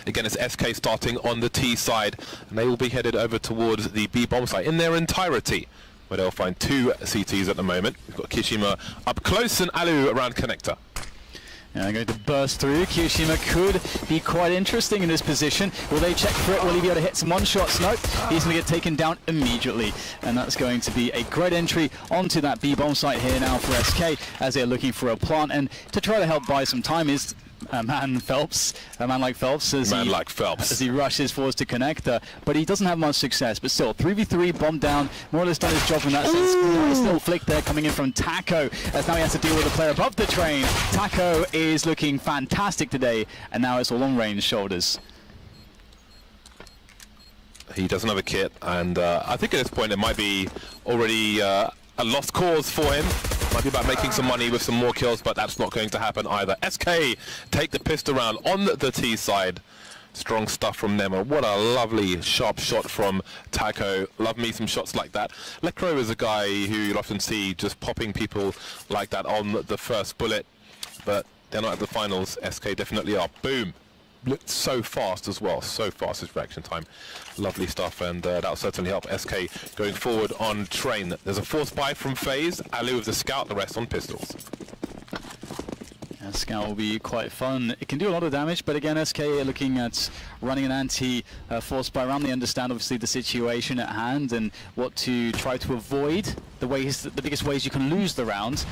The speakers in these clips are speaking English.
Again, it's SK starting on the T side, and they will be headed over towards the B bomb site in their entirety, where they'll find 2 CTs at the moment. We've got Kishima up close and Alu around connector. And they're going to burst through. Kishima could be quite interesting in this position. Will they check for it? Will he be able to hit some one-shots? Nope. He's going to get taken down immediately. And that's going to be a great entry onto that B-bomb site here now for SK as they're looking for a plant. And to try to help buy some time is a man like Phelps, as he rushes forwards to connector, but he doesn't have much success. But still, 3v3, bomb down, more or less done his job in that sense. Nice little flick there coming in from Taco, as now he has to deal with the player above the train. Taco is looking fantastic today, and now it's all on Rain's shoulders. He doesn't have a kit, and I think at this point it might be already a lost cause for him. Might be about making some money with some more kills, but that's not going to happen either. SK take the pistol round on the T side. Strong stuff from them. What a lovely sharp shot from Taco. Love me some shots like that. Lecro is a guy who you'll often see just popping people like that on the first bullet, but they're not at the finals. SK definitely are. Boom. Looked so fast as well, so fast his reaction time. Lovely stuff, and that'll certainly help SK going forward on train. There's a fourth buy from FaZe, Alu with the scout, the rest on pistols. Yeah, scout will be quite fun. It can do a lot of damage, but again, SK are looking at running an anti-force buy round. They understand obviously the situation at hand and what to try to avoid, the biggest ways you can lose the round,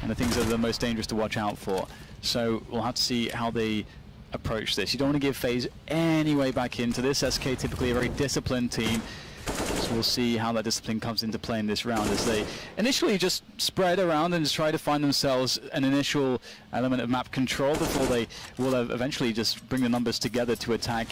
and the things that are the most dangerous to watch out for. So we'll have to see how they approach this. You don't want to give FaZe any way back into this. SK typically a very disciplined team, so we'll see how that discipline comes into play in this round as they initially just spread around and just try to find themselves an initial element of map control before they will eventually just bring the numbers together to attack.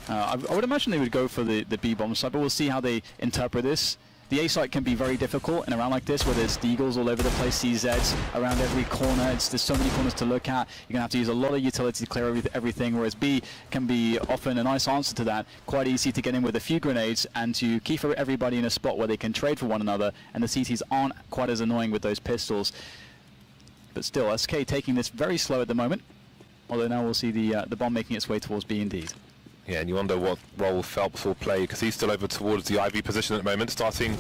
I would imagine they would go for the B bomb side, but we'll see how they interpret this. The A site can be very difficult in a round like this where there's deagles all over the place, CZs around every corner. There's so many corners to look at. You're going to have to use a lot of utility to clear everything, whereas B can be often a nice answer to that. Quite easy to get in with a few grenades and to keep everybody in a spot where they can trade for one another, and the CTs aren't quite as annoying with those pistols. But still, SK taking this very slow at the moment, although now we'll see the bomb making its way towards B indeed. Yeah, and you wonder what role Phelps will play, because he's still over towards the IV position at the moment, starting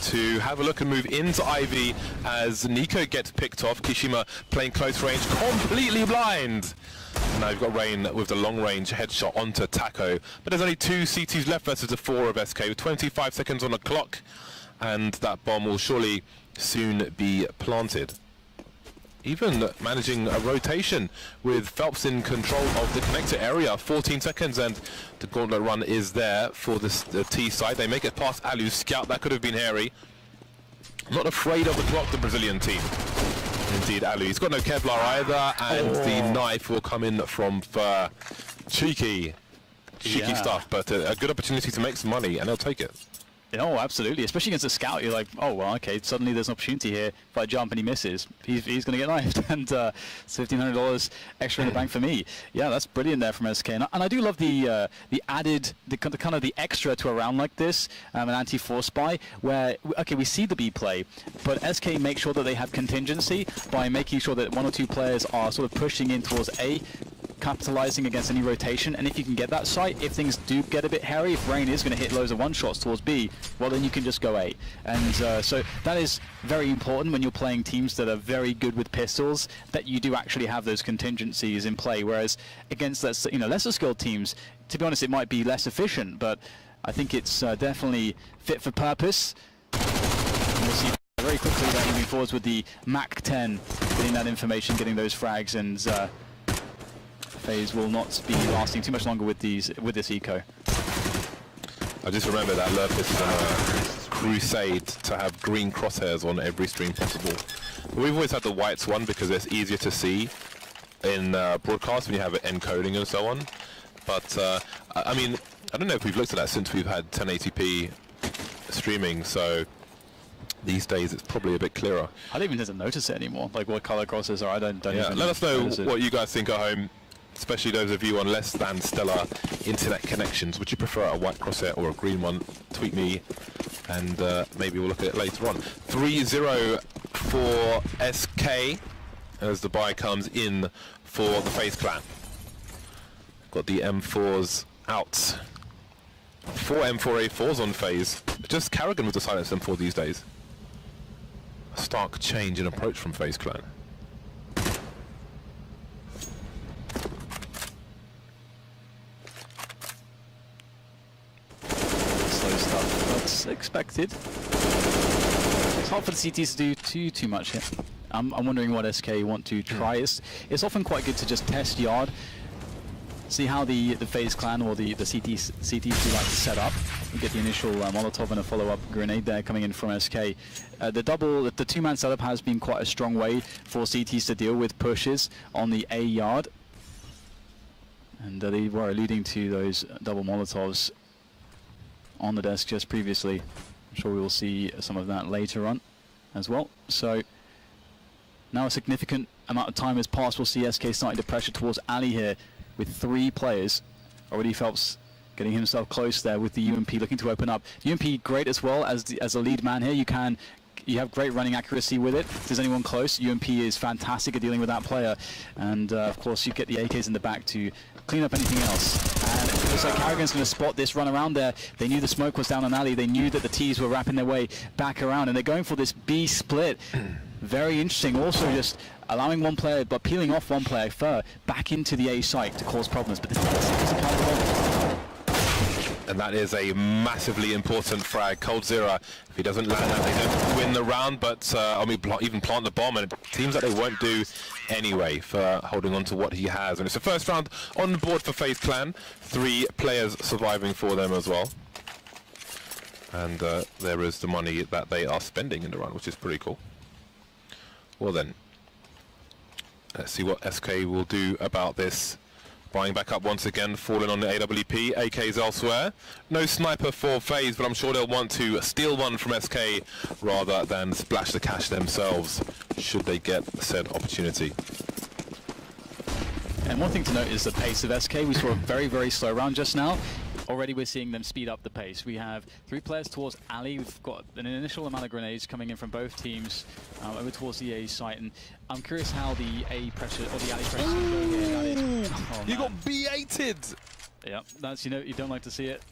to have a look and move into IV as Nico gets picked off. Kishima playing close range, completely blind. And now you've got Rain with the long range headshot onto Taco. But there's only 2 CTs left versus the 4 of SK, with 25 seconds on the clock. And that bomb will surely soon be planted. Even managing a rotation with Phelps in control of the connector area. 14 seconds and the gauntlet run is there for the T side. They make it past Alu's scout. That could have been hairy. Not afraid of the clock, the Brazilian team. Indeed, Alu. He's got no Kevlar either, and the knife will come in from cheeky stuff, but a good opportunity to make some money, and they'll take it. Oh, absolutely. Especially against a scout, you're like, oh, well, okay, suddenly there's an opportunity here. If I jump and he misses, he's going to get knifed. And it's $1,500 extra in the bank for me. Yeah, that's brilliant there from SK. And I do love the added, the kind of the extra to a round like this, an anti-force buy, where, okay, we see the B play, but SK make sure that they have contingency by making sure that 1 or 2 players are sort of pushing in towards A, capitalizing against any rotation, and if you can get that site, if things do get a bit hairy, if Rain is going to hit loads of one-shots towards B, well then you can just go A. And so that is very important when you're playing teams that are very good with pistols, that you do actually have those contingencies in play, whereas against lesser skilled teams, to be honest, it might be less efficient, but I think it's definitely fit for purpose. And we'll see very quickly that moving forwards with the Mac 10, getting that information, getting those frags, and FaZe will not be lasting too much longer with this eco. I just remember that Lurpus is on a crusade to have green crosshairs on every stream possible. We've always had the whites one because it's easier to see in broadcast when you have it encoding and so on. But I mean, I don't know if we've looked at that since we've had 1080p streaming, so these days it's probably a bit clearer. I don't even notice it anymore, like what color crosses are. I don't even let us know what you guys think at home, especially those of you on less than stellar internet connections. Would you prefer a white crosshair or a green one? Tweet me, and maybe we'll look at it later on. 3-0 for SK as the buy comes in for the FaZe clan. Got the M4s out. 4 M4A4s on FaZe. Just Karrigan with the silenced M4 these days. A stark change in approach from FaZe Clan. Slow stuff. That's expected. It's hard for the CTs to do too much here. I'm wondering what SK want to try. It's often quite good to just test yard, see how the FaZe clan or the CTs do like to set up. We get the initial Molotov and a follow-up grenade there coming in from SK. The two-man setup has been quite a strong way for CTs to deal with pushes on the A yard, and they were alluding to those double Molotovs on the desk just previously. I'm sure we will see some of that later on as well. So now a significant amount of time has passed. We'll see SK starting to pressure towards Ali here with 3 players. Already Phelps getting himself close there with the UMP looking to open up. UMP great as well as a lead man here. You have great running accuracy with it. If there's anyone close, UMP is fantastic at dealing with that player. And of course you get the AKs in the back to clean up anything else. And it looks like Karrigan's going to spot this run around there. They knew the smoke was down on Ali. They knew that the T's were wrapping their way back around, and they're going for this B split. Very interesting. Also just allowing one player, but peeling off one player back into the A site to cause problems. But this doesn't count at all. And that is a massively important frag. coldzera, if he doesn't land that, they don't win the round, but even plant the bomb, and it seems like they won't do anyway for holding on to what he has. And it's the first round on the board for FaZe Clan. 3 players surviving for them as well. And there is the money that they are spending in the round, which is pretty cool. Well then, let's see what SK will do about this. Buying back up once again, falling on the AWP, AKs elsewhere. No sniper for FaZe, but I'm sure they'll want to steal one from SK rather than splash the cash themselves, should they get said opportunity. And one thing to note is the pace of SK. We saw a very, very slow round just now. Already we're seeing them speed up the pace. We have 3 players towards Ali. We've got an initial amount of grenades coming in from both teams over towards the A site. And I'm curious how the A pressure or the Ali pressure is going to go here. That is, you got B-8'd! Yeah, that's, you don't like to see it.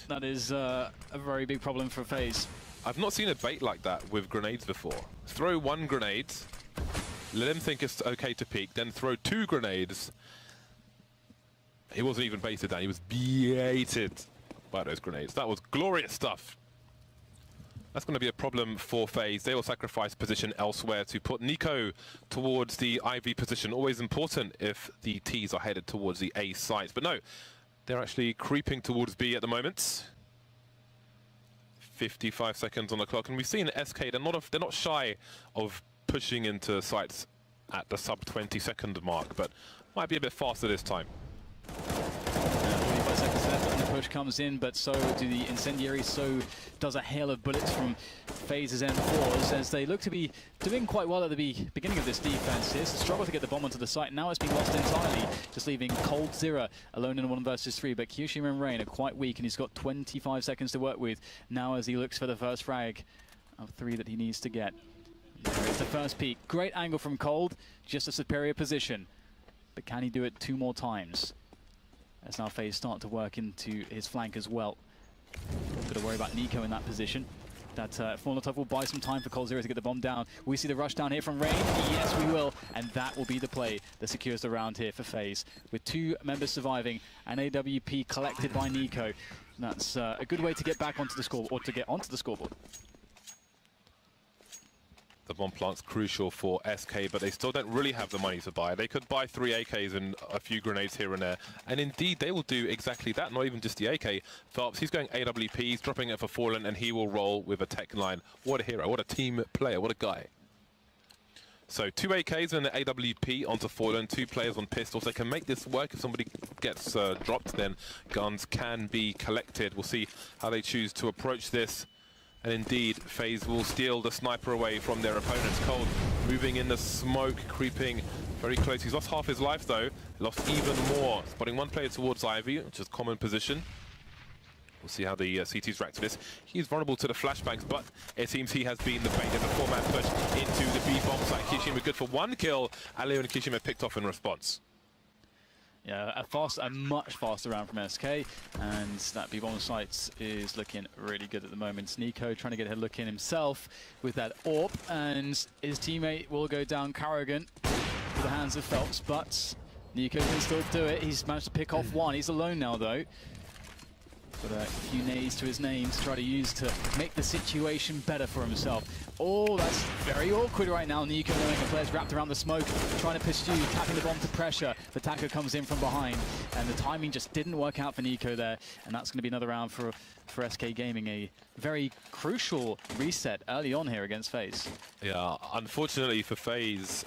That is a very big problem for FaZe. I've not seen a bait like that with grenades before. Throw 1 grenade, let him think it's okay to peek, then throw 2 grenades. He wasn't even baited down, he was B-8'd by those grenades. That was glorious stuff. That's going to be a problem for FaZe. They will sacrifice position elsewhere to put NiKo towards the IV position. Always important if the T's are headed towards the A sites. But no, they're actually creeping towards B at the moment. 55 seconds on the clock, and we've seen SK, they're not shy of pushing into sites at the sub 20-second mark, but might be a bit faster this time. 25 seconds left and the push comes in, but so do the incendiaries, so does a hail of bullets from FaZe's M4s as they look to be doing quite well at the beginning of this defense here. So struggle to get the bomb onto the site. Now it's been lost entirely, just leaving coldzera alone in a 1 versus 3. But kioShiMa and Rain are quite weak, and he's got 25 seconds to work with now as he looks for the first frag of 3 that he needs to get. There is the first peek. Great angle from Cold, just a superior position. But can he do it 2 more times? As now FaZe start to work into his flank as well. Got to worry about NiKo in that position. That Molotov will buy some time for coldzera to get the bomb down. We see the rush down here from Rain. Yes, we will. And that will be the play that secures the round here for FaZe. With 2 members surviving and AWP collected by NiKo. That's a good way to get back onto the scoreboard, or to get onto the scoreboard. The bomb plant's crucial for SK, but they still don't really have the money to buy. They could buy 3 AKs and a few grenades here and there, and indeed they will do exactly that, not even just the AK. Phelps, he's going AWP, he's dropping it for Fallen, and he will roll with a tech line. What a hero, what a team player, what a guy. So 2 AKs and an AWP onto Fallen, 2 players on pistols. They can make this work. If somebody gets dropped, then guns can be collected. We'll see how they choose to approach this. And indeed, FaZe will steal the sniper away from their opponents. Cold moving in the smoke, creeping very close. He's lost half his life though, lost even more. Spotting 1 player towards Ivy, which is common position. We'll see how the CTs react to this. He's vulnerable to the flashbangs, but it seems he has been the bait. There's a 4-man push into the B bomb site. kioShiMa good for 1 kill. Aleo and kioShiMa picked off in response. Yeah, a much faster round from SK, and that BO1 site is looking really good at the moment. Nico trying to get a look in himself with that AWP, and his teammate will go down Karrigan to the hands of Phelps, but Nico can still do it. He's managed to pick off one. He's alone now, though. Got a few nays to his name to try to use to make the situation better for himself. Oh, that's very awkward right now. Nico knowing the player's wrapped around the smoke, trying to pursue, tapping the bomb to pressure. The Taco comes in from behind, and the timing just didn't work out for Nico there. And that's going to be another round for SK Gaming. A very crucial reset early on here against FaZe. Yeah, unfortunately for FaZe,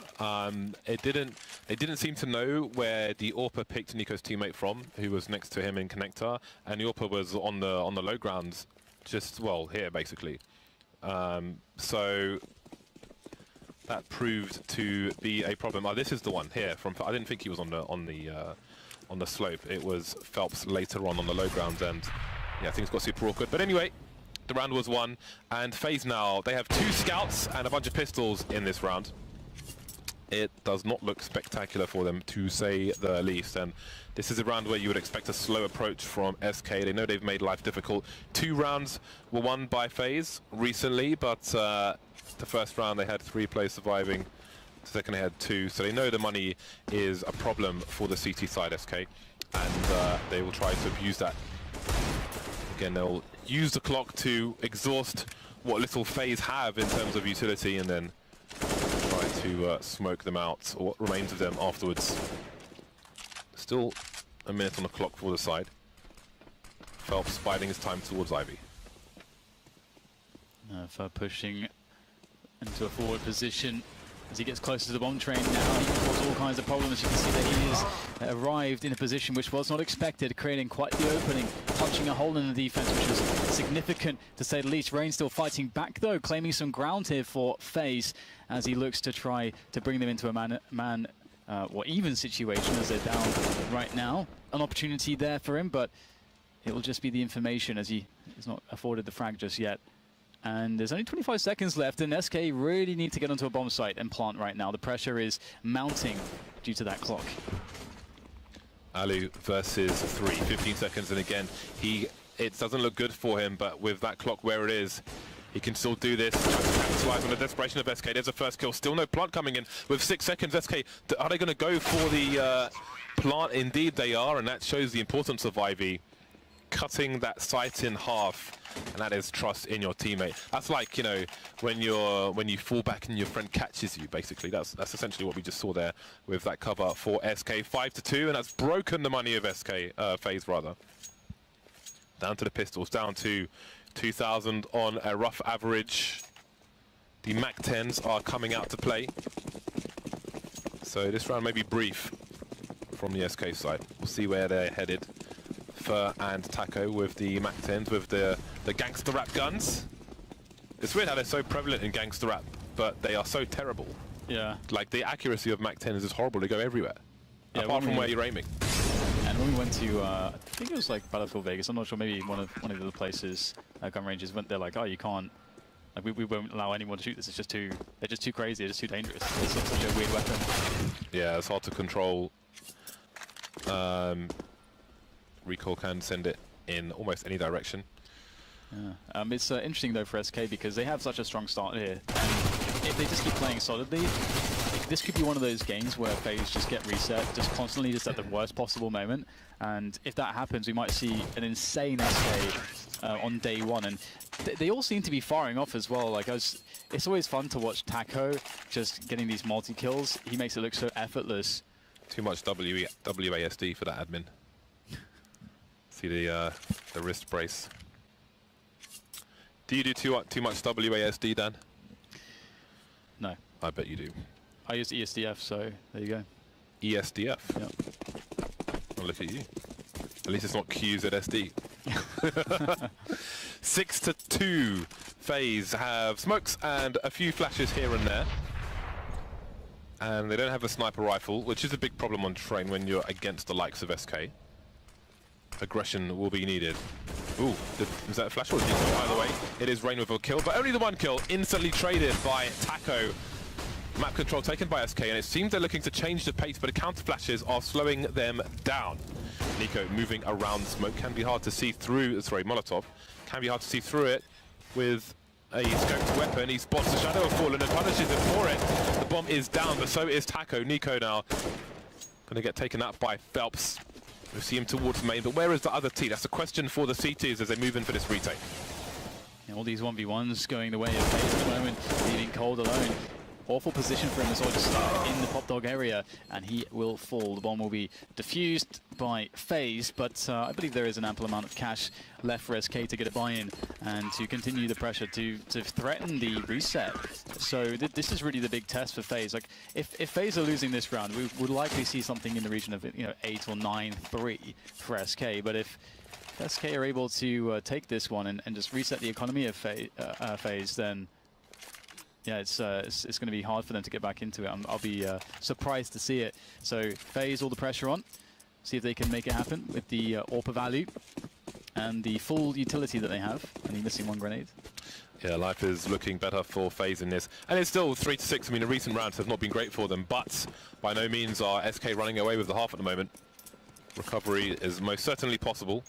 they didn't seem to know where the AWPer picked Nico's teammate from, who was next to him in connector, and the AWPer was on the low ground, just well here basically. So that proved to be a problem. Oh, this is the one here from. I didn't think he was on the slope. It was Phelps later on the low ground, and yeah, things got super awkward. But anyway, the round was won, and FaZe now they have 2 scouts and a bunch of pistols in this round. It does not look spectacular for them, to say the least, and this is a round where you would expect a slow approach from SK. They know they've made life difficult. 2 rounds were won by FaZe recently, but the first round they had 3 players surviving. The second they had 2, so they know the money is a problem for the CT side SK, and they will try to abuse that. Again, they'll use the clock to exhaust what little FaZe have in terms of utility, and then try to smoke them out, or what remains of them afterwards. Still a minute on the clock for the side. Phelps biding his time towards Ivy. For pushing into a forward position as he gets closer to the bomb train now, he can cause all kinds of problems. You can see that he has arrived in a position which was not expected, creating quite the opening, punching a hole in the defense, which was significant to say the least. Rain still fighting back though, claiming some ground here for FaZe as he looks to try to bring them into a even situation as they're down right now. An opportunity there for him, but it will just be the information as he is not afforded the frag just yet. And there's only 25 seconds left, and SK really need to get onto a bomb site and plant right now. The pressure is mounting due to that clock. Alu versus 3, 15 seconds, and again, it doesn't look good for him, but with that clock where it is, he can still do this. Capitalize on the desperation of SK. There's a first kill. Still no plant coming in with 6 seconds. SK, are they going to go for the plant? Indeed they are, and that shows the importance of Ivy cutting that site in half, and that is trust in your teammate. That's like, you know, when you fall back and your friend catches you, basically. That's essentially what we just saw there with that cover for SK. 5-2, and that's broken the money of SK, FaZe rather. Down to the pistols, down to 2,000 on a rough average. The MAC-10s are coming out to play. So this round may be brief from the SK side. We'll see where they're headed. Fur and Taco with the MAC-10s, with the gangster rap guns. It's weird how they're so prevalent in gangster rap, but they are so terrible. Yeah. Like, the accuracy of MAC-10s is horrible. They go everywhere, yeah, apart from where you're aiming. And when we went to, I think it was like Battlefield Vegas, I'm not sure, maybe one of the other places, gun ranges, went there like, oh, you can't, like, we won't allow anyone to shoot this. They're just too crazy, they're just too dangerous. It's such a weird weapon. Yeah, it's hard to control. Recoil can send it in almost any direction. Yeah. It's interesting though for SK because they have such a strong start here, and if they just keep playing solidly, this could be one of those games where FaZe just get reset, just constantly, just at the worst possible moment. And if that happens, we might see an insane SK on day one. And they all seem to be firing off as well. Like, it's always fun to watch Taco just getting these multi-kills. He makes it look so effortless. Too much WASD for that admin. See the wrist brace. Do you do too much WASD, Dan? No. I bet you do. I use ESDF, so there you go. ESDF? Yep. Oh, look at you. At least it's not QZSD. 6-2. FaZe have smokes and a few flashes here and there. And they don't have a sniper rifle, which is a big problem on train when you're against the likes of SK. Aggression will be needed. Ooh, is that a flash or a decoy? Either way, it is Rain with a kill, but only the one kill, instantly traded by Taco. Map control taken by SK, and it seems they're looking to change the pace, but the counter flashes are slowing them down. Nico moving around smoke, can be hard to see through, sorry, Molotov, can be hard to see through it with a scoped weapon. He spots the Shadow of Fallen and punishes him for it. The bomb is down, but so is Taco. Nico now going to get taken out by Phelps. We see him towards main, but where is the other T? That's a question for the CTs as they move in for this retake. Yeah, all these 1v1s going the way of FaZe at the moment, leaving Cold alone. Awful position for him as well, just in the pop dog area, and he will fall. The bomb will be defused by FaZe, but I believe there is an ample amount of cash left for SK to get a buy-in and to continue the pressure to threaten the reset. So this is really the big test for FaZe. Like, if FaZe are losing this round, we would likely see something in the region of 8 or 9-3 for SK. But if SK are able to take this one and just reset the economy of FaZe, then yeah, it's going to be hard for them to get back into it. I'll be surprised to see it. So FaZe, all the pressure on. See if they can make it happen with the AWP value and the full utility that they have. Only missing one grenade. Yeah, life is looking better for FaZe in this. And it's still 3-6. I mean, the recent rounds have not been great for them, but by no means are SK running away with the half at the moment. Recovery is most certainly possible.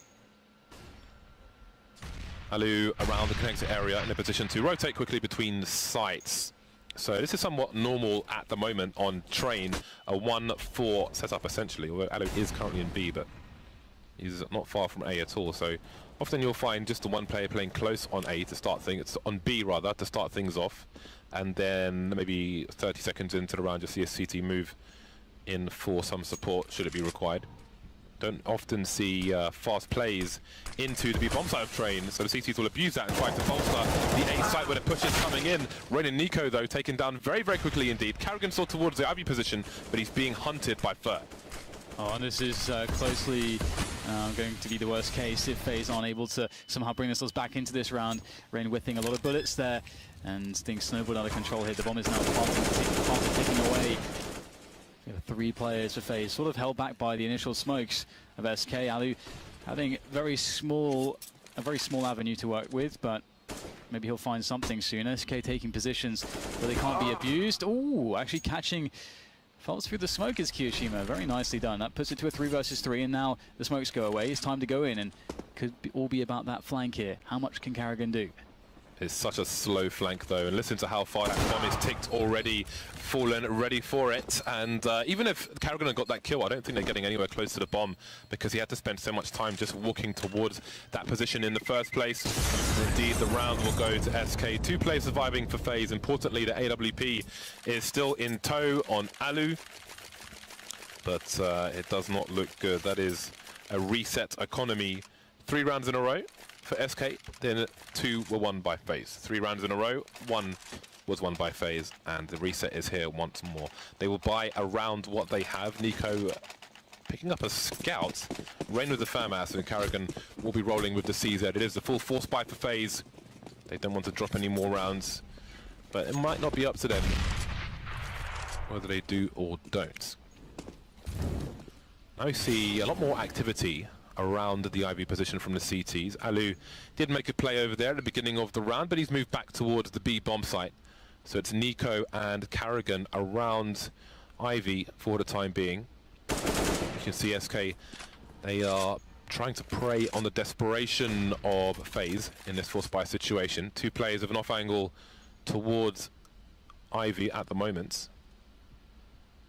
Alu around the connector area in a position to rotate quickly between sites. So this is somewhat normal at the moment on Train, a 1-4 setup essentially, although Alu is currently in B, but he's not far from A at all. So often you'll find just the one player playing close on A to start things, on B rather, to start things off, and then maybe 30 seconds into the round you'll see a CT move in for some support should it be required. Don't often see fast plays into the B bomb side of Train, so the CTs will abuse that and try to bolster the A site where the push is coming in. Rain and Nico, though, taken down very, very quickly indeed. Karrigan saw towards the Ivy position, but he's being hunted by Fur. Oh, and this is closely going to be the worst case if FaZe aren't able to somehow bring themselves back into this round. Rain whiffing a lot of bullets there, and things snowballed out of control here. The bomb is now fast ticking away. 3 players for FaZe, sort of held back by the initial smokes of SK. Alu having a very small avenue to work with, but maybe he'll find something soon. SK taking positions where they can't be abused. Ooh, actually catching Phelps through the smoke is Kiyoshima. Very nicely done. That puts it to a 3 versus 3, and now the smokes go away. It's time to go in, and could all be about that flank here. How much can Karrigan do? It's such a slow flank though, and listen to how far that bomb is ticked already. Fallen, ready for it, and even if Karrigan had got that kill, I don't think they're getting anywhere close to the bomb because he had to spend so much time just walking towards that position in the first place. Indeed, the round will go to SK. 2 players surviving for FaZe. Importantly, the AWP is still in tow on Alu, but it does not look good. That is a reset economy. 3 rounds in a row for SK, then 2 were won by FaZe. 3 rounds in a row, 1 was won by FaZe, and the reset is here once more. They will buy around what they have. Nico picking up a scout. Rain with the FAMAS, and Karrigan will be rolling with the CZ. It is the full force buy for FaZe. They don't want to drop any more rounds, but it might not be up to them whether they do or don't. Now we see a lot more activity around the IV position from the CTs. Alu did make a play over there at the beginning of the round, but he's moved back towards the B bomb site. So it's Nico and Karrigan around Ivy for the time being. You can see SK, they are trying to prey on the desperation of FaZe in this force buy situation. 2 players with an off angle towards Ivy at the moment.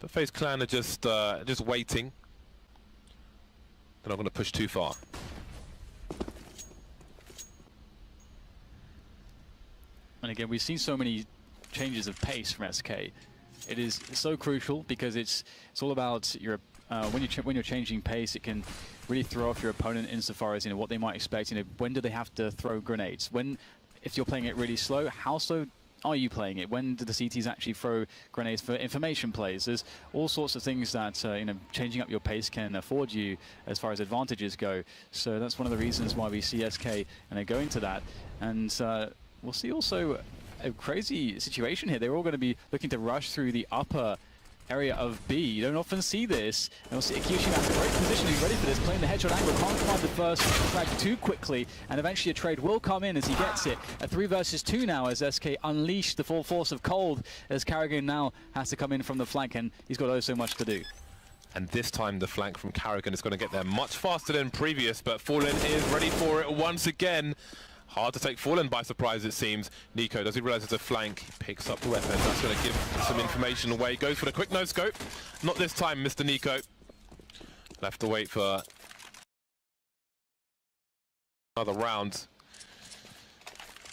The FaZe clan are just waiting. They're not going to push too far. And again, we've seen so many changes of pace from SK. It is so crucial because it's all about your when you're changing pace, it can really throw off your opponent insofar as what they might expect. When do they have to throw grenades? If you're playing it really slow, how slow are you playing it? When do the CTs actually throw grenades for information plays? There's all sorts of things that changing up your pace can afford you as far as advantages go. So that's one of the reasons why we see SK and they go into that. And we'll see also a crazy situation here. They're all going to be looking to rush through the upper area of B. You don't often see this. And we'll see Kyoshima has a great position. He's ready for this, playing the headshot angle. Can't find the first frag too quickly, and eventually a trade will come in as he gets it. A 3 versus 2 now as SK unleash the full force of cold, as Carrigan now has to come in from the flank, and he's got oh so much to do. And this time the flank from Carrigan is going to get there much faster than previous, but Fallen is ready for it once again. Hard to take Fallen by surprise, it seems. Nico, does he realize it's a flank? He picks up the weapon. That's going to give some information away. Goes for the quick no-scope. Not this time, Mr. Nico. Left to wait for another round.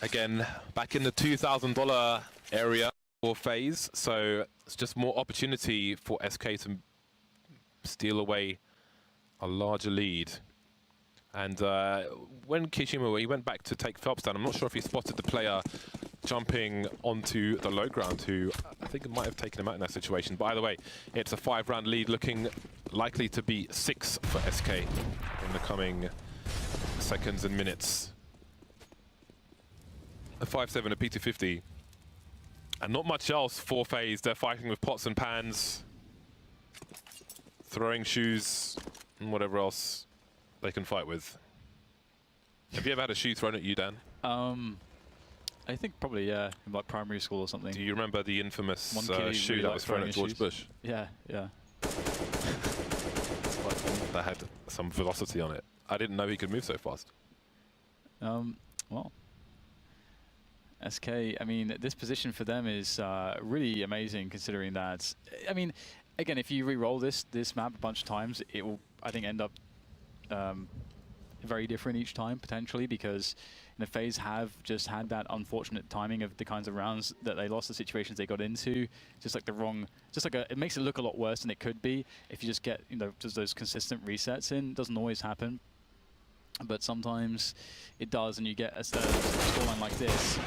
Again, back in the $2,000 area for FaZe, so it's just more opportunity for SK to steal away a larger lead. And when Kishima, he went back to take Phelps down, I'm not sure if he spotted the player jumping onto the low ground, who I think might have taken him out in that situation. By the way, it's a 5-round lead, looking likely to be 6 for SK in the coming seconds and minutes. A 5-7, a P250. And not much else for FaZe. They're fighting with pots and pans, throwing shoes, and whatever else they can fight with. Have you ever had a shoe thrown at you, Dan? I think probably, yeah, in like primary school or something. Do you remember the infamous shoe really that was thrown at George Bush? Yeah, yeah. That had some velocity on it. I didn't know he could move so fast. Well, SK, I mean, this position for them is really amazing, considering that, I mean, again, if you re-roll this map a bunch of times, it will, I think, end up very different each time, potentially, because FaZe have just had that unfortunate timing of the kinds of rounds that they lost, the situations they got into, just like the wrong, it makes it look a lot worse than it could be if you just get, just those consistent resets in. It doesn't always happen, but sometimes it does, and you get a scoreline like this.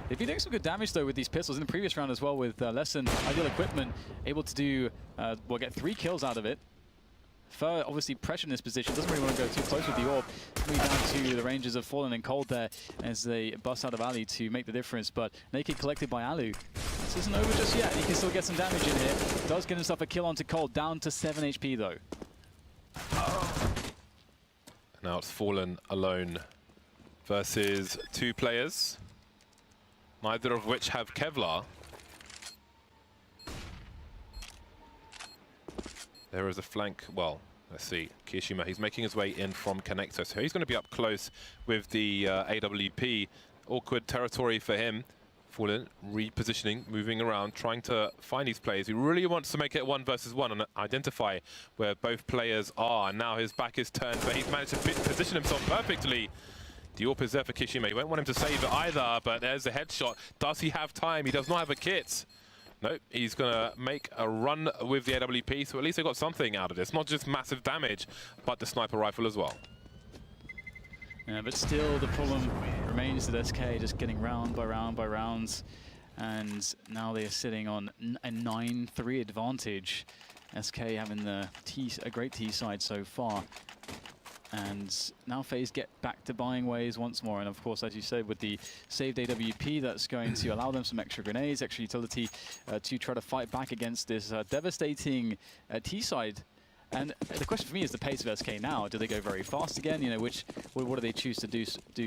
They've been doing some good damage, though, with these pistols in the previous round as well, with less than ideal equipment, able to do, get 3 kills out of it. Fer obviously pressured in this position, doesn't really want to go too close with the orb. Coming down to the ranges of Fallen and Cold there as they bust out of Ali to make the difference, but Naked collected by Alu. This isn't over just yet, he can still get some damage in here. Does get himself a kill onto Cold, down to 7 HP though. Now it's Fallen alone versus 2 players, neither of which have Kevlar. There is a flank, well, let's see, Kishima, he's making his way in from Connector, so he's going to be up close with the AWP. Awkward territory for him. Fallen repositioning, moving around, trying to find these players. He really wants to make it 1 versus 1 and identify where both players are. And now his back is turned, but he's managed to position himself perfectly. The AWP is there for Kishima. You won't want him to save it either, but there's a headshot. Does he have time? He does not have a kit. Nope, he's going to make a run with the AWP, so at least they got something out of this. Not just massive damage, but the sniper rifle as well. Yeah, but still the problem remains that SK just getting round by round by rounds, and now they are sitting on a 9-3 advantage. SK having a great T side so far. And now FaZe get back to buying ways once more. And of course, as you said, with the saved AWP, that's going to allow them some extra grenades, extra utility to try to fight back against this devastating T side. And the question for me is the pace of SK now. Do they go very fast again? What do they choose to do?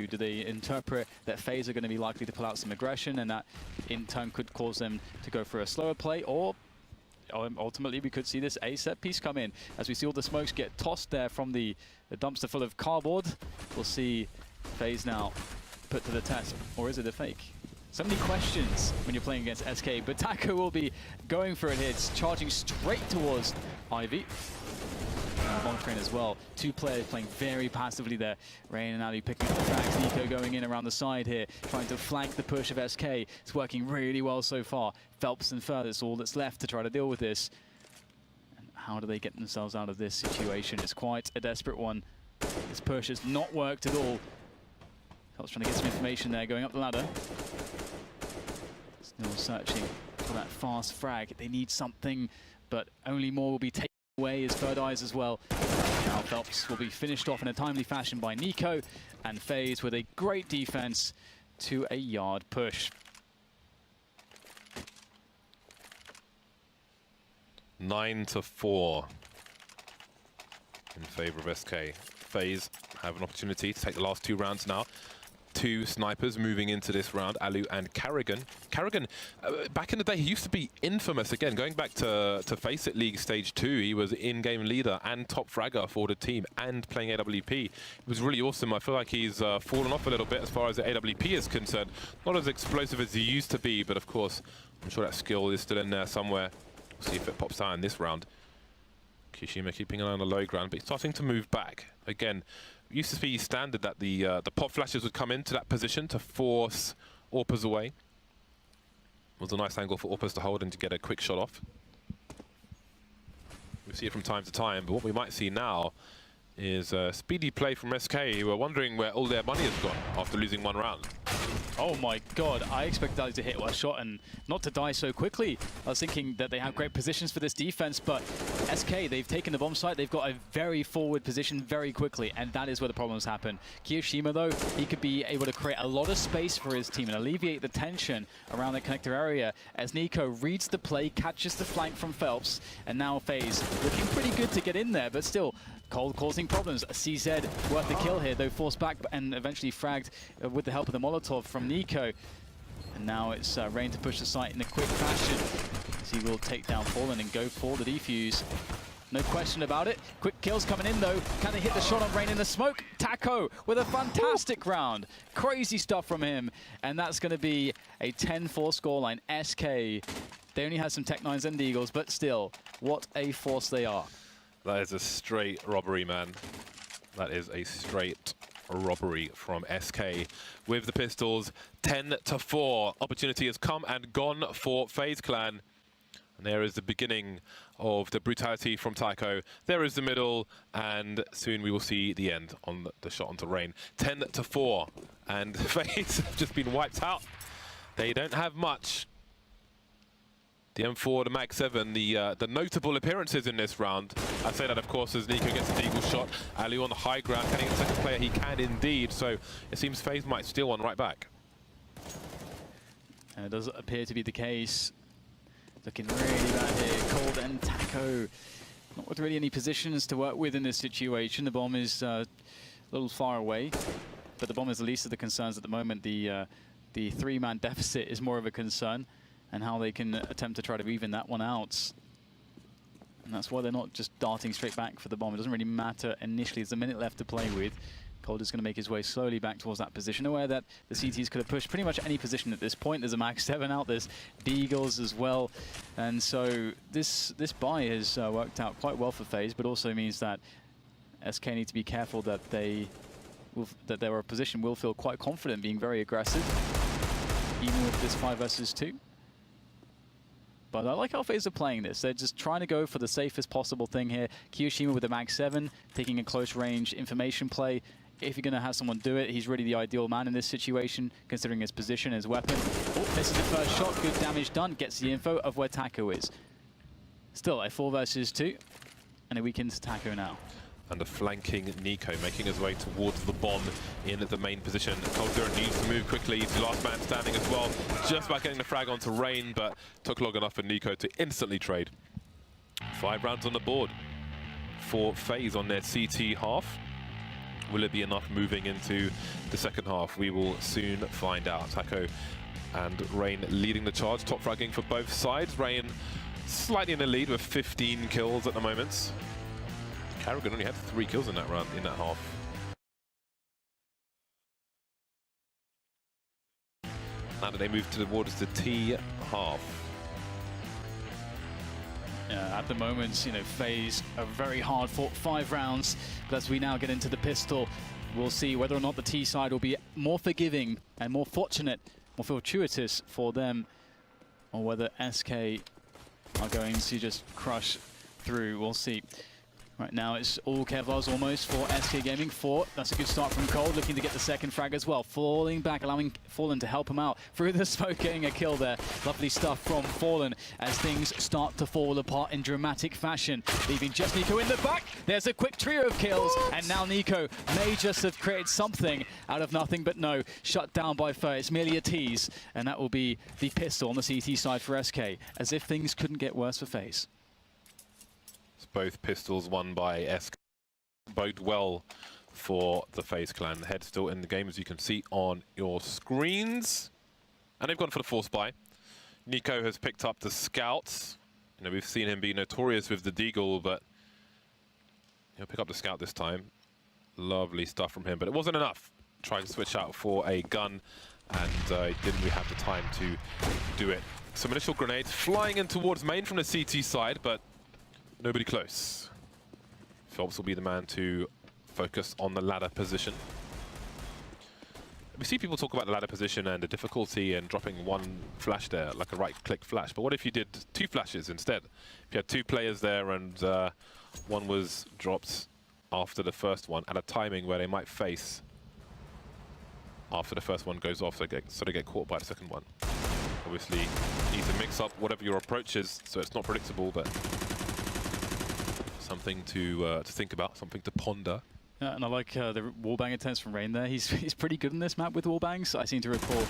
Do they interpret that FaZe are going to be likely to pull out some aggression, and that in turn could cause them to go for a slower play? Or ultimately, we could see this A set piece come in as we see all the smokes get tossed there from the dumpster full of cardboard. We'll see FaZe now put to the test, or is it a fake? So many questions when you're playing against SK, but Taco will be going for it here. It's charging straight towards Ivy. Long train as well. 2 players playing very passively there. Rain and Ali picking up the tracks. Nico going in around the side here, trying to flank the push of SK. It's working really well so far. Phelps and Fer, that's all that's left to try to deal with this. And how do they get themselves out of this situation? It's quite a desperate one. This push has not worked at all. Phelps trying to get some information there, going up the ladder. Still searching for that fast frag. They need something, but only more will be taken away as Fer dies as well. Now Phelps will be finished off in a timely fashion by Nico, and FaZe with a great defense to a yard push. 9-4 in favor of SK. FaZe have an opportunity to take the last 2 rounds now. 2 snipers moving into this round, Alu and Carrigan. Carrigan, back in the day, he used to be infamous. Again, going back to Face It League Stage 2, he was in-game leader and top fragger for the team and playing AWP. It was really awesome. I feel like he's fallen off a little bit as far as the AWP is concerned. Not as explosive as he used to be, but of course, I'm sure that skill is still in there somewhere. We'll see if it pops out in this round. Kishima keeping an eye on the low ground, but he's starting to move back. Again, it used to be standard that the pop flashes would come into that position to force Orpers away. It was a nice angle for Orpers to hold and to get a quick shot off. We see it from time to time, but what we might see now is speedy play from SK, who are wondering where all their money has gone after losing 1 round. Oh my god, I expected Ali to hit one shot and not to die so quickly. I was thinking that they have great positions for this defense, but SK, they've taken the bomb site, they've got a very forward position very quickly, and that is where the problems happen. Kiyoshima, though, he could be able to create a lot of space for his team and alleviate the tension around the connector area as Nico reads the play, catches the flank from Phelps, and now FaZe looking pretty good to get in there, but still, Cold causing problems. CZ worth the kill here, though forced back and eventually fragged with the help of the Molotov from Nico. And now it's Rain to push the site in a quick fashion, as he will take down Fallen and go for the defuse. No question about it. Quick kills coming in, though. Can they hit the shot on Rain in the smoke? Taco with a fantastic round. Crazy stuff from him. And that's going to be a 10-4 scoreline. SK, they only have some Tech-9s and Eagles, but still, what a force they are. That is a straight robbery, man. That is a straight robbery from SK with the pistols. 10-4. Opportunity has come and gone for FaZe Clan. And there is the beginning of the brutality from Tycho. There is the middle, and soon we will see the end on the shot onto Rain. 10-4, and FaZe have just been wiped out. They don't have much. The M4, the Mag 7, the notable appearances in this round. I say that, of course, as Nico gets the eagle shot. Ali on the high ground, can he get the second player? He can indeed. So it seems FaZe might steal one right back. It does appear to be the case. Looking really bad here. Cold and Taco. Not with really any positions to work with in this situation. The bomb is a little far away, but the bomb is the least of the concerns at the moment. The 3-man deficit is more of a concern, and how they can attempt to try to even that one out. And that's why they're not just darting straight back for the bomb. It doesn't really matter initially. There's a minute left to play with. Cold is going to make his way slowly back towards that position, aware that the CTs could have pushed pretty much any position at this point. There's a Mag 7 out, there's Deagles as well. And so this buy has worked out quite well for FaZe, but also means that SK need to be careful that their opposition will feel quite confident being very aggressive, even with this 5 versus 2. But I like how FaZe are playing this. They're just trying to go for the safest possible thing here. Kiyoshima with the Mag 7, taking a close range information play. If you're going to have someone do it, he's really the ideal man in this situation, considering his position, his weapon. Oh, misses the first shot, good damage done, gets the info of where Taco is. Still a 4 versus 2, and a weakened Taco now. And a flanking Nico making his way towards the bomb in the main position. Coldzera needs to move quickly. He's the last man standing as well. Just about getting the frag onto Rain, but took long enough for Nico to instantly trade. 5 rounds on the board for FaZe on their CT half. Will it be enough moving into the second half? We will soon find out. Taco and Rain leading the charge. Top fragging for both sides. Rain slightly in the lead with 15 kills at the moment. Carrigan only had 3 kills in that round, in that half. Now that they move towards the T half. At the moment, you know, FaZe a very hard fought 5 rounds, but as we now get into the pistol, we'll see whether or not the T side will be more forgiving and more fortunate, more fortuitous for them, or whether SK are going to just crush through. We'll see. Right now it's all Kevlars almost for SK Gaming. 4. That's a good start from Cold, looking to get the second frag as well. Falling back, allowing Fallen to help him out through the smoke, getting a kill there. Lovely stuff from Fallen as things start to fall apart in dramatic fashion. Leaving just Nico in the back. There's a quick trio of kills, and now Nico may just have created something out of nothing, but no, shut down by Fer. It's merely a tease, and that will be the pistol on the CT side for SK, as if things couldn't get worse for FaZe. Both pistols won by SK. Bode well for the FaZe clan. The head still in the game, as you can see on your screens. And they've gone for the force buy. Nico has picked up the scouts. You know, we've seen him be notorious with the deagle, but he'll pick up the scout this time. Lovely stuff from him, but it wasn't enough. Trying to switch out for a gun, and didn't really have the time to do it. Some initial grenades flying in towards main from the CT side, but nobody close. Phelps will be the man to focus on the ladder position. We see people talk about the ladder position and the difficulty and dropping one flash there, like a right-click flash. But what if you did two flashes instead? If you had two players there and one was dropped after the first one at a timing where they might face after the first one goes off, so they get caught by the second one. Obviously, you need to mix up whatever your approach is, so it's not predictable, but something to think about, something to ponder. Yeah, and I like the wallbang attempts from Rain there. He's pretty good in this map with wallbangs. I seem to recall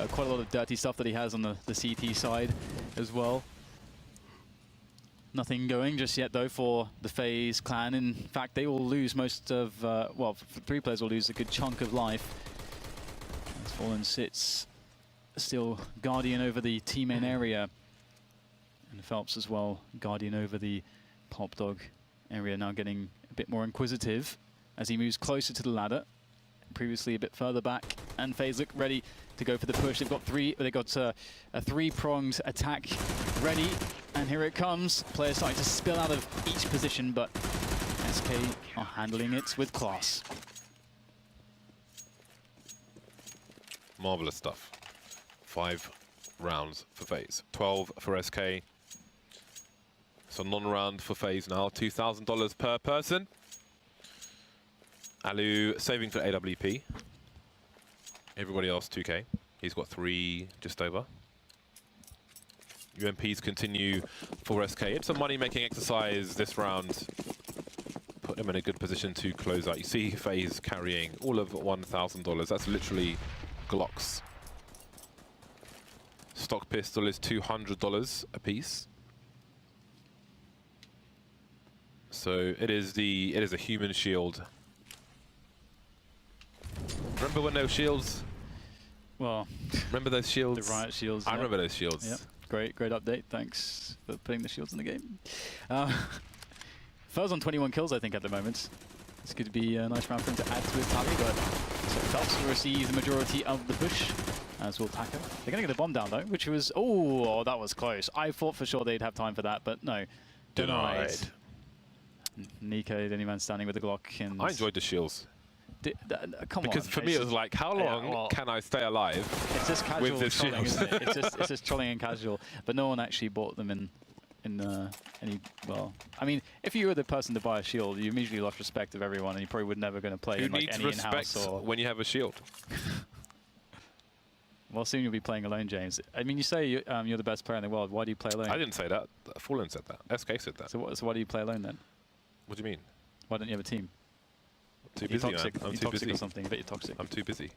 quite a lot of dirty stuff that he has on the CT side as well. Nothing going just yet, though, for the FaZe clan. In fact, they will lose most of, well, 3 players will lose a good chunk of life. As Fallen sits still Guardian over the T-main area. And Phelps as well, Guardian over the Pop Dog area, now getting a bit more inquisitive as he moves closer to the ladder. Previously a bit further back, and FaZe look ready to go for the push. They've got a 3-pronged attack ready, and here it comes. Players starting to spill out of each position, but SK are handling it with class. Marvelous stuff. 5 rounds for FaZe, 12 for SK. So non-round for FaZe now, $2,000 per person. Alu saving for AWP. Everybody else 2K. He's got 3 just over. UMPs continue for SK. It's a money-making exercise this round. Put them in a good position to close out. You see FaZe carrying all of $1,000. That's literally Glocks. Stock pistol is $200 a piece. So it is a human shield. Remember when those shields? Well, remember those shields? The riot shields. I remember those shields. Yep. Great update. Thanks for putting the shields in the game. FaZe on 21 kills, I think, at the moment. This could be a nice round for him to add to his tally, but so Phelps will receive the majority of the push, as will Taco. They're going to get the bomb down, though, which was... Oh, that was close. I thought for sure they'd have time for that, but no. Denied. Nico, the only man standing with the Glock. And I enjoyed the shields. Come because on. For me, it was like, how long can I stay alive it's just casual with this trolling, shield? isn't it? It's just trolling and casual. But no one actually bought them in any... Well, I mean, if you were the person to buy a shield, you immediately lost respect of everyone, and you probably would never going to play Who in like needs any in-house respect or... when you have a shield? Well, soon you'll be playing alone, James. I mean, you say you're the best player in the world. Why do you play alone? I didn't say that. Fallen said that. SK said that. So why do you play alone then? What do you mean? Why don't you have a team? Too busy, man. I'm too busy. Or something. I bet you're toxic. I'm too busy.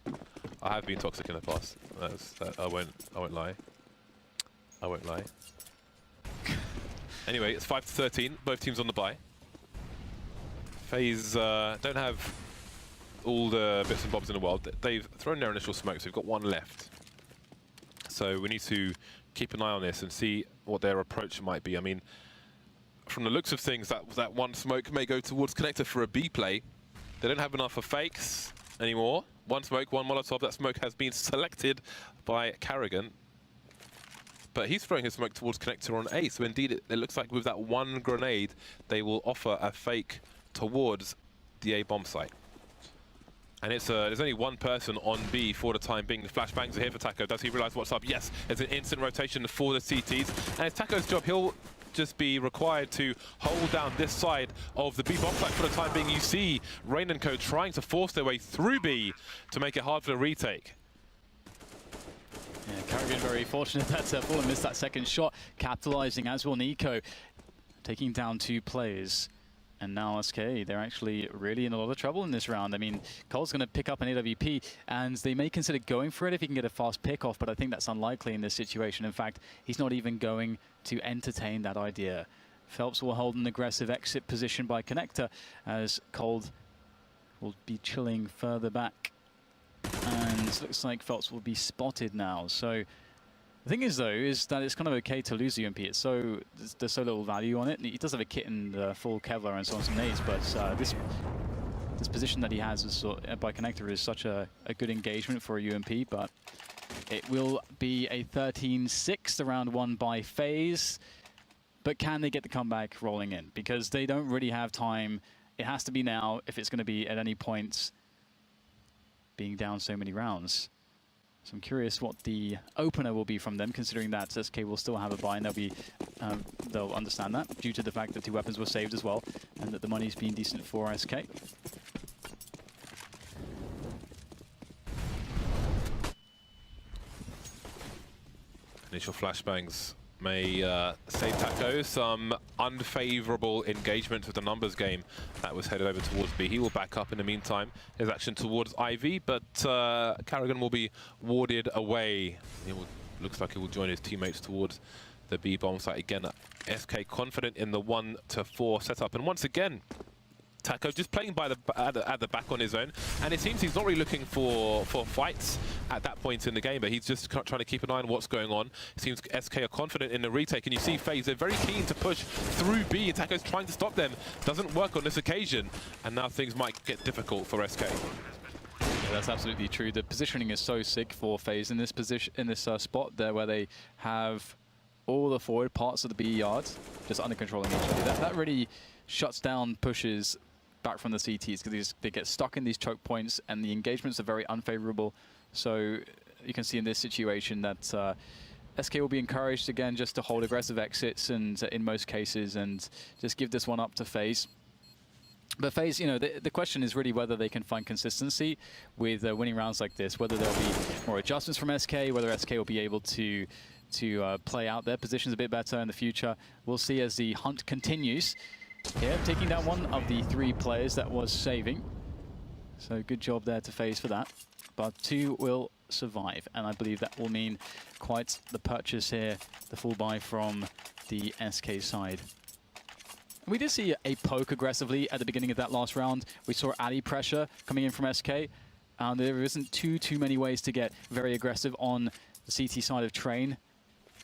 I have been toxic in the past. I won't lie. I won't lie. Anyway, it's 5-13. Both teams on the bye. FaZe don't have all the bits and bobs in the world. They've thrown their initial smoke, so we've got 1 left. So we need to keep an eye on this and see what their approach might be. I mean, from the looks of things, that 1 smoke may go towards connector for a B play. They don't have enough for fakes anymore. 1 smoke, 1 Molotov. That smoke has been selected by Carrigan. But he's throwing his smoke towards connector on A. So indeed, it looks like with that 1 grenade, they will offer a fake towards the A bomb site. And it's there's only 1 person on B for the time being. The flashbangs are here for Taco. Does he realize what's up? Yes, it's an instant rotation for the CTs. And it's Taco's job. He'll just be required to hold down this side of the B bomb site for the time being. You see Rain & Co trying to force their way through B to make it hard for the retake. Yeah, Carrigan very fortunate that Fallen missed that second shot, capitalizing as will Nico, taking down 2 players. And now SK, they're actually really in a lot of trouble in this round. I mean, Cole's going to pick up an AWP, and they may consider going for it if he can get a fast pick-off, but I think that's unlikely in this situation. In fact, he's not even going to entertain that idea. Phelps will hold an aggressive exit position by connector as Cold will be chilling further back. And it looks like Phelps will be spotted now. So the thing is, though, is that it's kind of okay to lose the UMP. It's there's so little value on it. He does have a kit and full Kevlar and so on, some nades, but this position that he has as, by connector is such a good engagement for a UMP. But it will be a 13-6, the round won by FaZe. But can they get the comeback rolling in? Because they don't really have time. It has to be now if it's going to be at any point being down so many rounds. So I'm curious what the opener will be from them, considering that SK will still have a buy, and they'll understand that due to the fact that 2 weapons were saved as well, and that the money's been decent for SK. Initial flashbangs may save Taco. Some unfavorable engagement with the numbers game that was headed over towards B. He will back up in the meantime. His action towards IV, but Carrigan will be warded away. Looks like he will join his teammates towards the B bomb site again. SK confident in the 1-4 setup, and once again, Taco just playing by at the back on his own, and it seems he's not really looking for fights at that point in the game, but he's just trying to keep an eye on what's going on. It seems SK are confident in the retake, and you see FaZe, they're very keen to push through B, and Taco's trying to stop them. Doesn't work on this occasion, and now things might get difficult for SK. Yeah, that's absolutely true. The positioning is so sick for FaZe in this position, in this spot there, where they have all the forward parts of the B yard just under controlling each other. That really shuts down pushes back from the CTs, because they get stuck in these choke points and the engagements are very unfavorable. So you can see in this situation that SK will be encouraged again just to hold aggressive exits, and in most cases, and just give this one up to FaZe. But FaZe, you know, the question is really whether they can find consistency with winning rounds like this, whether there'll be more adjustments from SK, whether SK will be able to play out their positions a bit better in the future. We'll see as the hunt continues. Here, taking down one of the 3 players that was saving. So good job there to FaZe for that. But 2 will survive, and I believe that will mean quite the purchase here, the full buy from the SK side. We did see a poke aggressively at the beginning of that last round. We saw alley pressure coming in from SK. There isn't too many ways to get very aggressive on the CT side of Train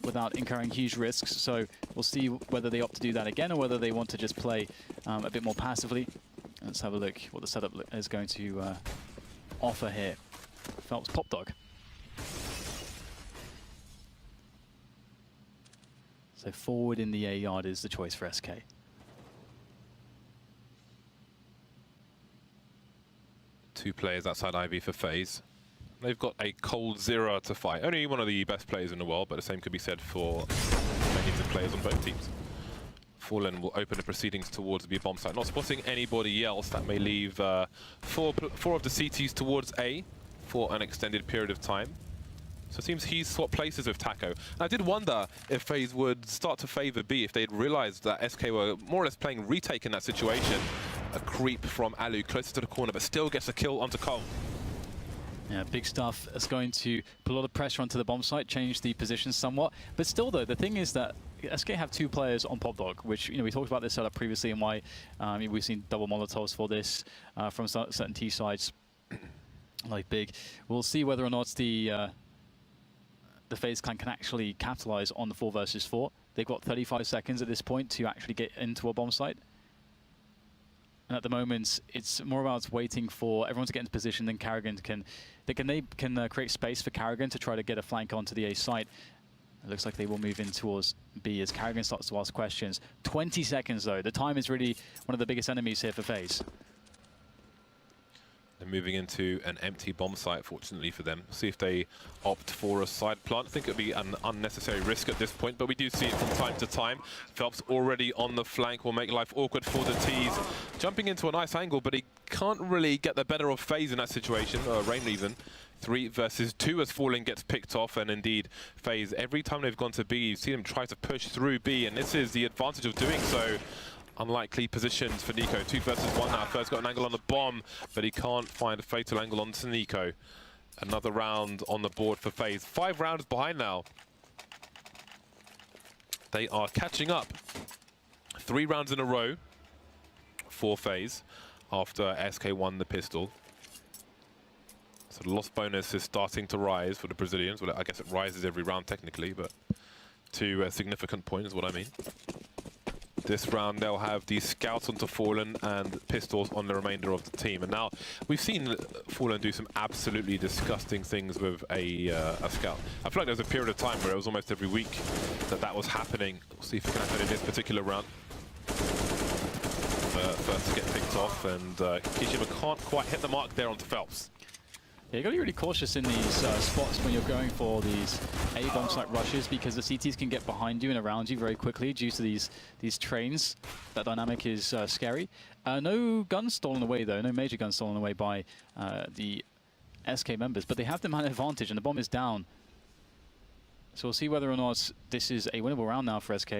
without incurring huge risks, so we'll see whether they opt to do that again or whether they want to just play a bit more passively. Let's have a look what the setup is going to offer here. Phelps Pop Dog. So forward in the A yard is the choice for SK. Two players outside IV for FaZe. They've got a cold 0 to fight. Only one of the best players in the world, but the same could be said for many of the players on both teams. Fallen will open the proceedings towards the bomb site. Not spotting anybody else. That may leave four of the CTs towards A for an extended period of time. So it seems he's swapped places with Taco. And I did wonder if FaZe would start to favor B if they'd realized that SK were more or less playing retake in that situation. A creep from Alu closer to the corner, but still gets a kill onto Cole. Yeah, big stuff. It's going to put a lot of pressure onto the bomb site, change the position somewhat. But still, though, the thing is that SK have 2 players on Pop Dog, which, you know, we talked about this setup previously and why we've seen double Molotovs for this from certain T sides like Big. We'll see whether or not the FaZe clan can actually capitalize on the 4 versus 4. They've got 35 seconds at this point to actually get into a bomb site. And at the moment, it's more about waiting for everyone to get into position. Then Carrigan can create space for Carrigan to try to get a flank onto the A site. It looks like they will move in towards B as Carrigan starts to ask questions. 20 seconds though. The time is really one of the biggest enemies here for FaZe. They're moving into an empty bomb site, fortunately for them. See if they opt for a side plant. I think it would be an unnecessary risk at this point, but we do see it from time to time. Phelps already on the flank will make life awkward for the T's. Jumping into a nice angle, but he can't really get the better of FaZe in that situation, or Rain even. 3 versus 2 as Falling gets picked off, and indeed FaZe, every time they've gone to B, you've seen them try to push through B, and this is the advantage of doing so. Unlikely positions for Nico. 2 versus 1 now. First got an angle on the bomb, but he can't find a fatal angle onto Nico. Another round on the board for FaZe. 5 rounds behind now. They are catching up. 3 rounds in a row for FaZe after SK won the pistol. So the loss bonus is starting to rise for the Brazilians. Well, I guess it rises every round technically, but to a significant point is what I mean. This round they'll have the scouts onto Fallen and pistols on the remainder of the team. And now we've seen Fallen do some absolutely disgusting things with a scout. I feel like there was a period of time where it was almost every week that was happening. We'll see if it can happen in this particular round. First to get picked off, and Kishima can't quite hit the mark there onto Phelps. Yeah, you got to be really cautious in these spots when you're going for these A-bomb site rushes, because the CTs can get behind you and around you very quickly due to these trains. That dynamic is scary. No guns stolen away though, no major guns stolen away by the SK members, but they have the man advantage and the bomb is down. So we'll see whether or not this is a winnable round now for SK,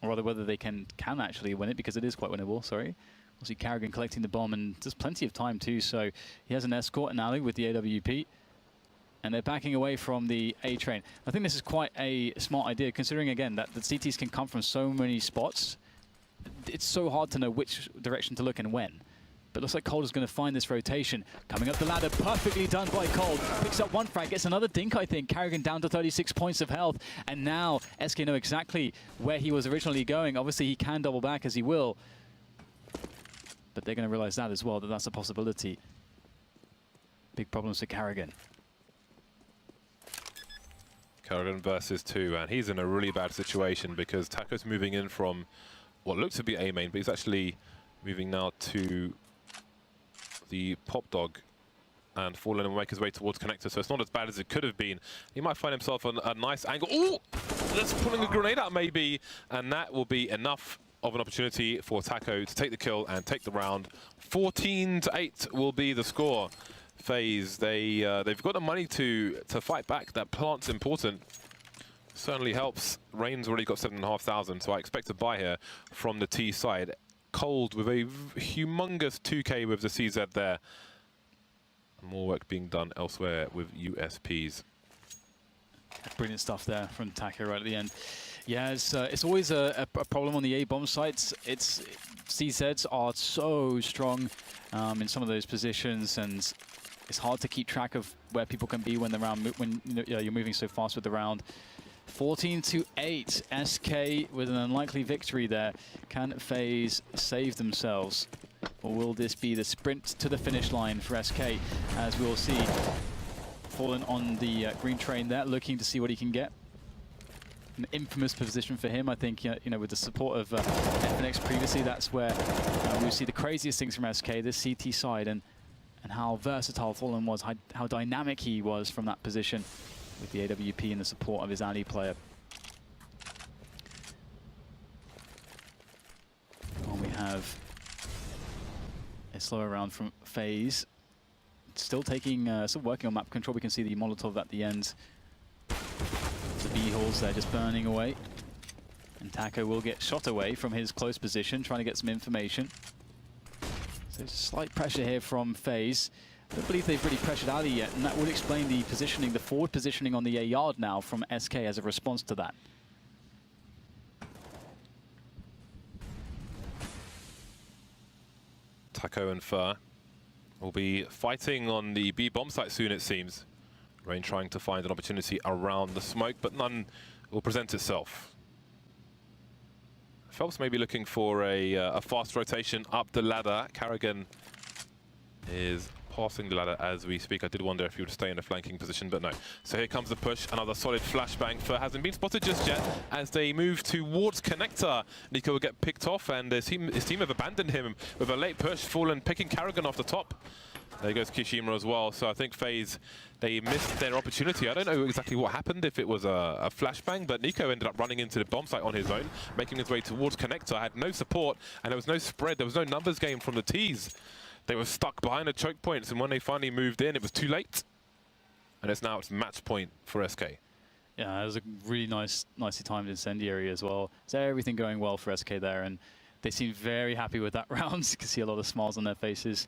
or rather whether they can actually win it, because it is quite winnable, sorry. We'll see Carrigan collecting the bomb, and there's plenty of time too, so he has an escort, an alley with the AWP, and they're backing away from the A train. I think this is quite a smart idea, considering again that the CTs can come from so many spots. It's so hard to know which direction to look and when. But looks like Cold is going to find this rotation. Coming up the ladder, perfectly done by Cold. Picks up one frag, gets another dink, I think. Carrigan down to 36 points of health. And now SK know exactly where he was originally going. Obviously, he can double back as he will. But they're going to realize that as well, that that's a possibility. Big problems for Carrigan. Carrigan versus 2, and he's in a really bad situation because Taco's moving in from what looks to be A main, but he's actually moving now to the Pop Dog, and Fallen will make his way towards Connector, so it's not as bad as it could have been. He might find himself on a nice angle. Oh! That's pulling a grenade out maybe, and that will be enough of an opportunity for Taco to take the kill and take the round. 14-8 will be the score. FaZe, they've got the money to fight back. That plant's important. Certainly helps. Rain's already got 7,500, so I expect to buy here from the T side. Cold with a humongous 2K with the CZ there. More work being done elsewhere with USPs. Brilliant stuff there from Taco right at the end. Yeah, it's always a problem on the A-bomb sites. CZs are so strong in some of those positions, and it's hard to keep track of where people can be when you're moving so fast with the round. 14-8, SK with an unlikely victory there. Can FaZe save themselves, or will this be the sprint to the finish line for SK? As we'll see, Fallen on the green train there, looking to see what he can get. An infamous position for him, I think. With the support of FNX previously, that's where we see the craziest things from SK. This CT side, and how versatile Fallen was, how dynamic he was from that position, with the AWP and the support of his alley player. Well, we have a slower round from FaZe. Still working on map control. We can see the Molotov at the end. The B-halls, they're just burning away. And Taco will get shot away from his close position, trying to get some information. So slight pressure here from FaZe. I don't believe they've really pressured Ali yet, and that would explain the positioning, the forward positioning on the A yard now from SK as a response to that. Taco and Fur will be fighting on the B bomb site soon, it seems. Rain trying to find an opportunity around the smoke, but none will present itself. Phelps may be looking for a fast rotation up the ladder. Carrigan is passing the ladder as we speak. I did wonder if he would stay in a flanking position, but no. So here comes the push. Another solid flashbang. Fur hasn't been spotted just yet as they move towards Connector. Nico will get picked off, and his team have abandoned him with a late push. Fallen picking Carrigan off the top. There goes Kishima as well. So I think FaZe, they missed their opportunity. I don't know exactly what happened, if it was a flashbang, but Nico ended up running into the bomb site on his own, making his way towards Connector. Had no support, and there was no spread. There was no numbers game from the T's. They were stuck behind the choke points, and when they finally moved in, it was too late. And it's match point for SK. Yeah, it was a really nicely timed incendiary as well. So everything going well for SK there, and they seem very happy with that round. You can see a lot of smiles on their faces.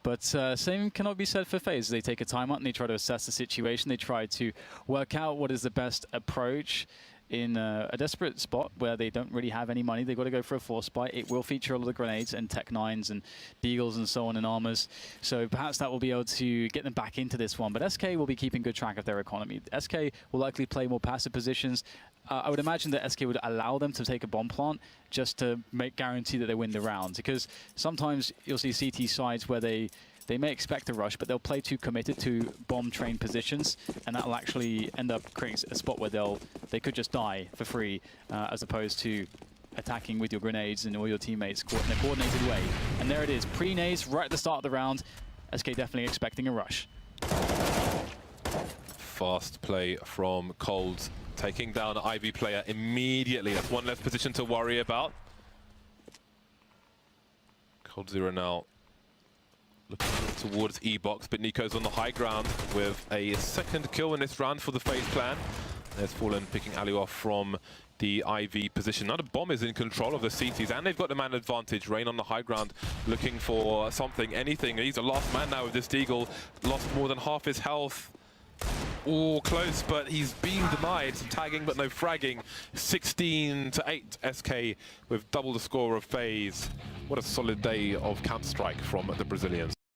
But same cannot be said for FaZe. They take a timeout and they try to assess the situation. They try to work out what is the best approach. in a desperate spot where they don't really have any money. They've got to go for a force buy. It will feature a lot of grenades and Tech 9s and Deagles and so on and armors. So perhaps that will be able to get them back into this one. But SK will be keeping good track of their economy. SK will likely play more passive positions. I would imagine that SK would allow them to take a bomb plant just to guarantee that they win the round. Because sometimes you'll see CT sides where they may expect a rush, but they'll play too committed to bomb-trained positions, and that'll actually end up creating a spot where they could just die for free, as opposed to attacking with your grenades and all your teammates in a coordinated way. And there it is, pre-nades right at the start of the round. SK definitely expecting a rush. Fast play from Cold, taking down an Ivy player immediately. That's one less position to worry about. Cold Zero now looking towards E-Box, but Nico's on the high ground with a second kill in this round for the FaZe clan. There's Fallen picking Alu off from the IV position. Now the bomb is in control of the CTs, and they've got the man advantage. Rain on the high ground looking for something, anything. He's the last man now with this Deagle. Lost more than half his health. Oh, close, but he's being denied. Some tagging, but no fragging. 16-8 SK with double the score of FaZe. What a solid day of Counter-Strike from the Brazilians.